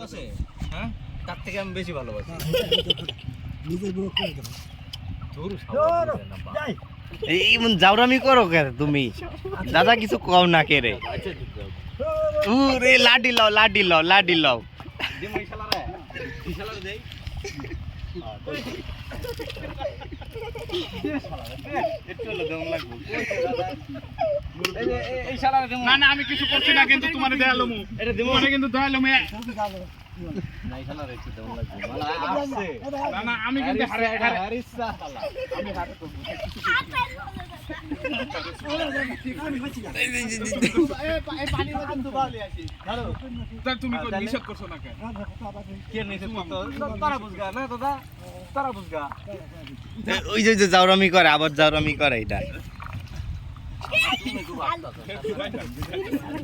আছে হ্যাঁ তার থেকে আমি বেশি ভালোবাসি নিজের বুড়ো করে দেবো এমন জাউরামি করো কে তুমি দাদা কিছু কও না কে রে রে লাডি লাও লাডি লাও লাডি লাও না না আমি কিছু করছি না কিন্তু তোমার দেয়ালো মু এটা দেবো না কিন্তু দেয়ালো মু না না আমি কিন্তু হারে আমি হারে করব তুমি তো নিষেধ করছো না কে নিষেধ করতো তারা বুঝগা না দাদা তারা বুঝগা ওই যে জাউরামি করে আবার জাউরামি করে এটা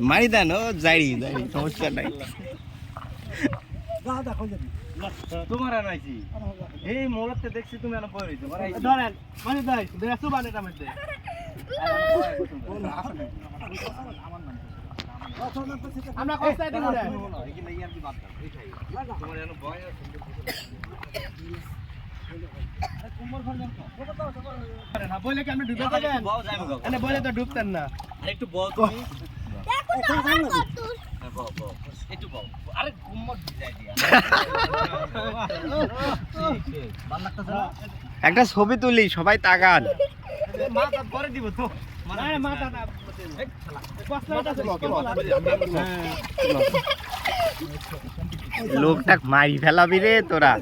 মারি দেন ও যাই যাই সমস্যা নাই তোমার আনাইছি এই মোড়তে দেখছি তুমি এনে পড়ে রইছো ধরেন মানে দাই দেখছো বানেটা মধ্যে আমরা কষ্টাই দিব রে এখানে ইয়ার কি বাদ দাও তোমার এনে ভয় আছে না বলে কি আপনি ডুবে যাবেন আরে বলে তো ডুবতেন না আরেকটু বল তুমি একটু বল আরে গুম্মট ভিজাই দিয়া ভালো লাগতেছে না একটা ছবি তুলি সবাই তাকান মাথা পরে দিব তো মানে মাথা না লোকটা মারি ফেলাবি রে তোরা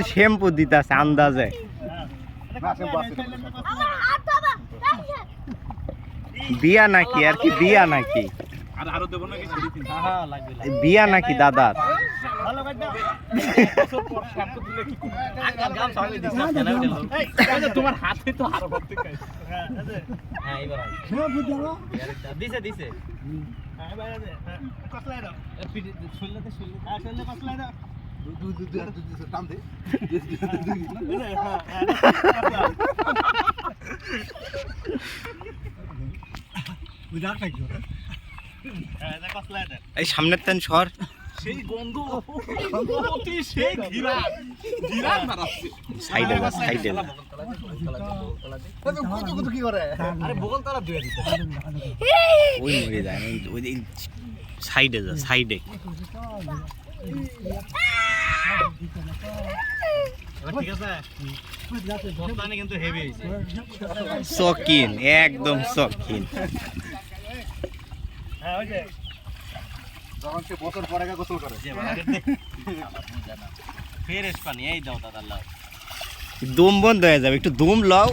শ্যাম্পু দিতাছে আন্দাজে বিয়া নাকি আর কি বিয়া নাকি আর আরো দেব নাকি ছেড়ে দিন হ্যাঁ লাগবে বিয়া নাকি দাদার ভালো করে দাও বছর পর শ্যাম্পু দিলে কি করব গাম সামনে দিছ না কেন তোমার হাতে তো আরো ভর্তি খাই হ্যাঁ এবার দিছে দিছে হ্যাঁ বাইরে দে কসলাই দাও শুনলেতে হ্যাঁ চলে কসলাই দাও টান দে বিরাট লাগবে হ্যাঁ এটা কসলাই দাও এই সামনের তেন সর সেই গন্ধ অতি সেই ঘিরান ঘিরান মারাচ্ছে সাইডে সাইডে কত কি করে আরে বগল তারা দুয়া দিতে ওই মরে যায় ওই সাইডে যা সাইডে এবার ঠিক আছে বস্তানে কিন্তু হেভি হইছে শকিন একদম শকিন হ্যাঁ ওই যে যখন সে বছর পরে গোসল করে যে মানে ফ্রেশ পানি এই দাও দাদা লাও দম বন্ধ হয়ে যাবে একটু দম লও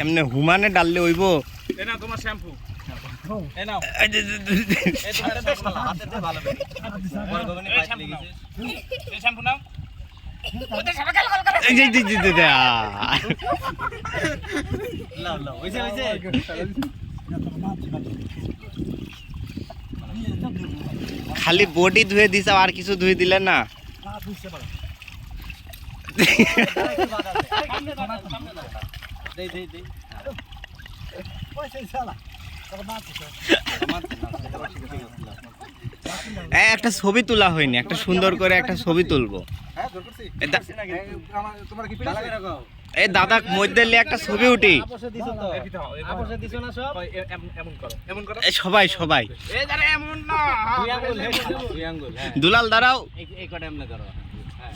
এমনি হুমানে ডাললে হইব এই না তোমার শ্যাম্পু এই নাও এই তোমার হাতে দে ভালো করে বড় গগনে পাইতে লেগেছে এই শ্যাম্পু নাও এই যে লাও লাও হইছে হইছে খালি বডি ধুয়ে দিছ আর কিছু ধুয়ে দিলে না দেই দেই দেই পয়সা শালা একটা ছবি তোলা হয়নি একটা সুন্দর করে একটা ছবি তুলবো হ্যাঁ জোর করছি তোমার কি ডালা করে রাখো এই দাদা মধ্যে একটা ছবি উঠি আপসে দিছো তো আপসে দিছো না সব এমন করো এই সবাই সবাই এই জারে এমন না দুই আঙ্গুল হ্যাঁ দুলাল দাঁড়াও এই কটা এমনে করো হ্যাঁ